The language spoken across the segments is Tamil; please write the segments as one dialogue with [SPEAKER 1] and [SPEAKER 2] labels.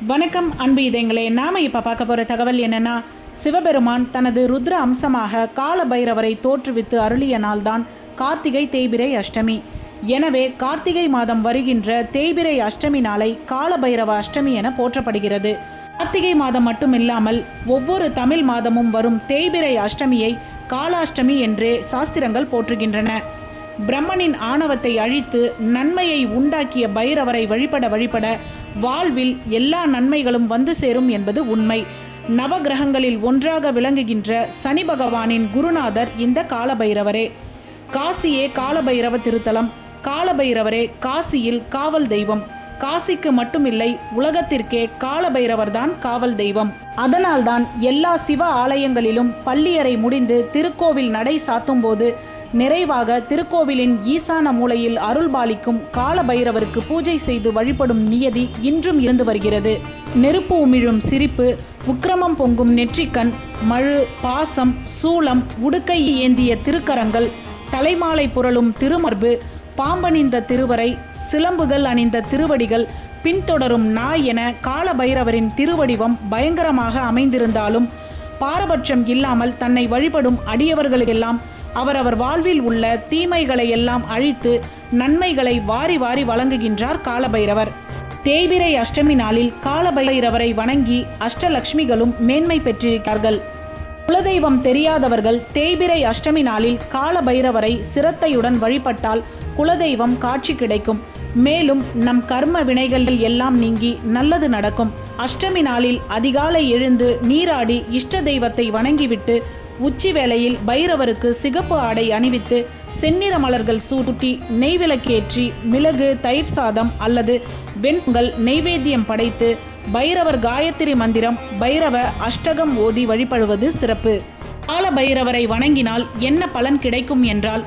[SPEAKER 1] வணக்கம் அன்பு இதயங்களே. நாம இப்ப பார்க்க போற தகவல் என்னன்னா, சிவபெருமான் தனது ருத்ர அம்சமாக கால பைரவரை தோற்றுவித்து அருளிய நாள்தான் கார்த்திகை தேய்பிறை அஷ்டமி. எனவே கார்த்திகை மாதம் வருகின்ற தேய்பிறை அஷ்டமி நாளை கால பைரவ அஷ்டமி என போற்றப்படுகிறது. கார்த்திகை மாதம் மட்டுமில்லாமல் ஒவ்வொரு தமிழ் மாதமும் வரும் தேய்பிறை அஷ்டமியை காலாஷ்டமி என்றே சாஸ்திரங்கள் போற்றுகின்றன. பிரம்மனின் ஆணவத்தை அழித்து நன்மையை உண்டாக்கிய பைரவரை வழிபட வாழ்வில் எல்லா நன்மைகளும் வந்து சேரும் என்பது உண்மை. நவகிரகங்களில் ஒன்றாக விளங்குகின்ற சனி பகவானின் குருநாதர் இந்த காலபைரவரே. காசியே காலபைரவ திருத்தலம். காலபைரவரே காசியில் காவல் தெய்வம். காசிக்கு மட்டுமில்லை, உலகத்திற்கே காலபைரவர்தான் காவல் தெய்வம். அதனால்தான் எல்லா சிவ ஆலயங்களிலும் பள்ளியறை முடிந்து திருக்கோவில் நடை சாத்தும் போது நிறைவாக திருக்கோவிலின் ஈசான மூலையில் அருள்பாலிக்கும் கால பைரவருக்கு பூஜை செய்து வழிபடும் நியதி இன்றும் இருந்து வருகிறது. நெருப்பு உமிழும் சிரிப்பு, உக்கிரமம் பொங்கும் நெற்றிக்கண், மழு, பாசம், சூளம், உடுக்கை ஏந்திய திருக்கரங்கள், தலைமாலை புரளும் திருமர்பு, பாம்பணிந்த திருவரை, சிலம்புகள் அணிந்த திருவடிகள், பின்தொடரும் நாய் என கால பைரவரின் திருவடிவம் பயங்கரமாக அமைந்திருந்தாலும் பாரபட்சம் இல்லாமல் தன்னை வழிபடும் அடியவர்களுக்கெல்லாம் அவரவர் வாழ்வில் உள்ள தீமைகளை எல்லாம் அழித்து நன்மைகளை வாரி வாரி வழங்குகின்றார் காலபைரவர். தேய்பிறை அஷ்டமி நாளில் காலபைரவரை வணங்கி அஷ்டலக்ஷ்மிகளும் மேன்மை பெற்றிருக்கிறார்கள். குலதெய்வம் தெரியாதவர்கள் தேய்பிறை அஷ்டமி நாளில் காலபைரவரை சிரத்தையுடன் வழிபட்டால் குலதெய்வம் காட்சி கிடைக்கும். மேலும் நம் கர்ம வினைகள் எல்லாம் நீங்கி நல்லது நடக்கும். அஷ்டமி நாளில் அதிகாலை எழுந்து நீராடி இஷ்ட தெய்வத்தை வணங்கிவிட்டு உச்சி வேளையில் பைரவருக்கு சிகப்பு ஆடை அணிவித்து செந்நிற மலர்கள் சூட்டி நெய்விளக்கேற்றி மிளகு, தயிர் சாதம் அல்லது வெண்பொங்கல் நெய்வேத்தியம் படைத்து பைரவர் காயத்ரி மந்திரம், பைரவ அஷ்டகம் ஓதி வழிபடுவது சிறப்பு. கால பைரவரை வணங்கினால் என்ன பலன் கிடைக்கும் என்றால்,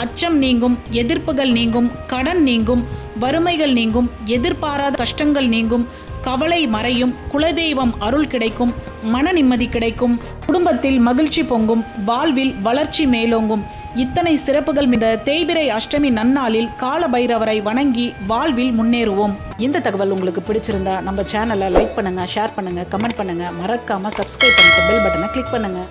[SPEAKER 1] அச்சம் நீங்கும், எதிர்ப்புகள் நீங்கும், கடன் நீங்கும், வறுமைகள் நீங்கும், எதிர்பாராத கஷ்டங்கள் நீங்கும், கவலை மறையும், குலதெய்வம் அருள் கிடைக்கும், மன நிம்மதி கிடைக்கும், குடும்பத்தில் மகிழ்ச்சி பொங்கும், வாழ்வில் வளர்ச்சி மேலோங்கும். இத்தனை சிறப்புகள் இந்த தேய்பிறை அஷ்டமி நன்னாளில் கால பைரவரை வணங்கி வாழ்வில் முன்னேறுவோம். இந்த தகவல் உங்களுக்கு பிடிச்சிருந்தா நம்ம சேனலை லைக் பண்ணுங்க, ஷேர் பண்ணுங்க, கமெண்ட் பண்ணுங்க, மறக்காம சப்ஸ்கிரைப் பண்ணிட்டு பெல் பட்டனை கிளிக் பண்ணுங்க.